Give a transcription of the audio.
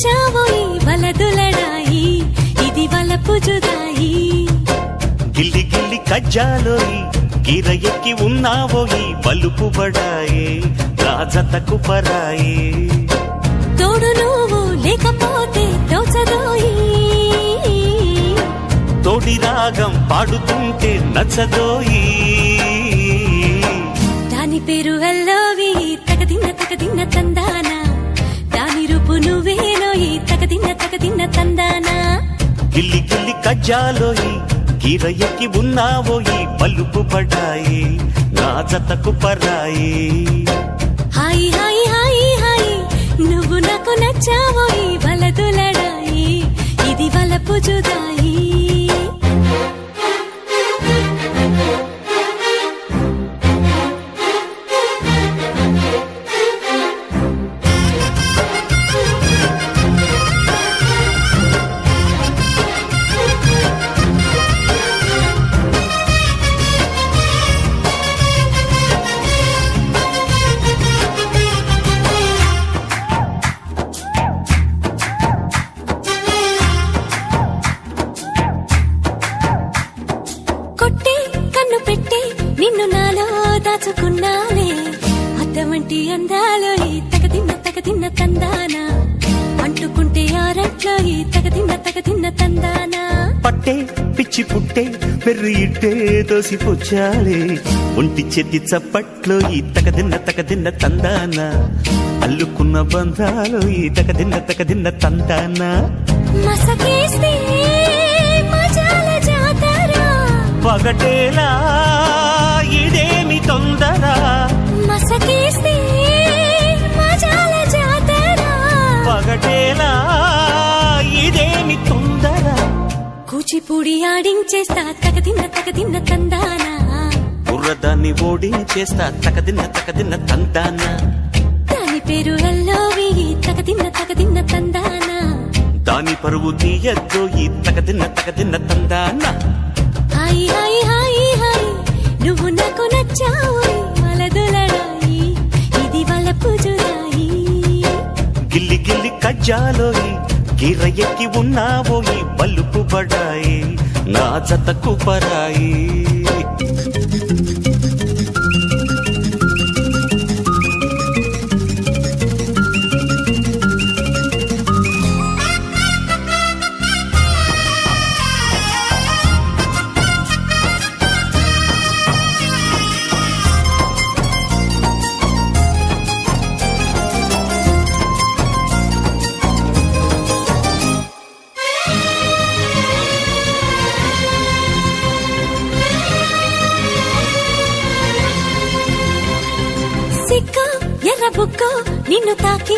నచ్చావోయి వలదులడాయి ఇది వలపు జుదాయి గిల్లి గిల్లి కజ్జాలోయి గిర ఎక్కి ఉన్నావోయి బలుపు బడాయి రాజతకు పరాయి తోడు నువ్వు లేకపోతే తోచదోయి తోడి రాగం పాడుతుంటే నచ్చదోయి దాని పేరు అల్లోవి తగదిన్న తందానా దాని రూపు నువ్వేనోయి తగదిన్న తందానా గిల్లి గిల్లి కజ్జాలోయి గిర ఎక్కి ఉన్నావోయి బలుపు బడాయి రాజతకు పరాయి హాయి హాయి హాయి హాయి నువ్వు నాకు నచ్చావోయి వలదులడాయి ఇది వలపు జుదాయి కొట్టే కన్ను పెట్టే నిన్ను నాలో దాచుకున్నానే అద్దమంటి అందాలో ఈ తగదిన్న తందానా అంటుకుంటే ఆరట్లో ఈ తగదిన్న తందానా పట్టే పిచ్చి పుట్టే పెర్రి ఇట్టే దోసిపుచ్చాలే ఒంటి చెద్ది చప్పట్లో ఈ తగదిన్న తందానా అల్లుకున్న బంధాలు ఈ తగదిన్న తందానా మసకేస్తే మజాల జాతరా పగటేలా ఇదేమి తొందర మసకేస్తే మజాల జాతరా పగటేలా ఇదేమి తొందర కూచిపూడి ఆడించేస్తా తగదిన్న తందానా బుర్రదాన్ని ఓడించేస్తా తగదిన్న తందానా దాని పేరు అల్లోవి తగదిన్న తందానా దాని పరువు తీయద్దు ఈ తగదిన్న తందానా హాయి హాయి హాయి హాయి నువ్వు నాకు నచ్చావోయి వలదులడాయి ఇది వలపు జుదాయి గిల్లి గిల్లి కజ్జాలోయి గిర ఎక్కి ఉన్నావోయి బలుపు బడాయి నా జతకు పరాయి సిక్క ఎర్ర బుక్క నిన్ను తాకి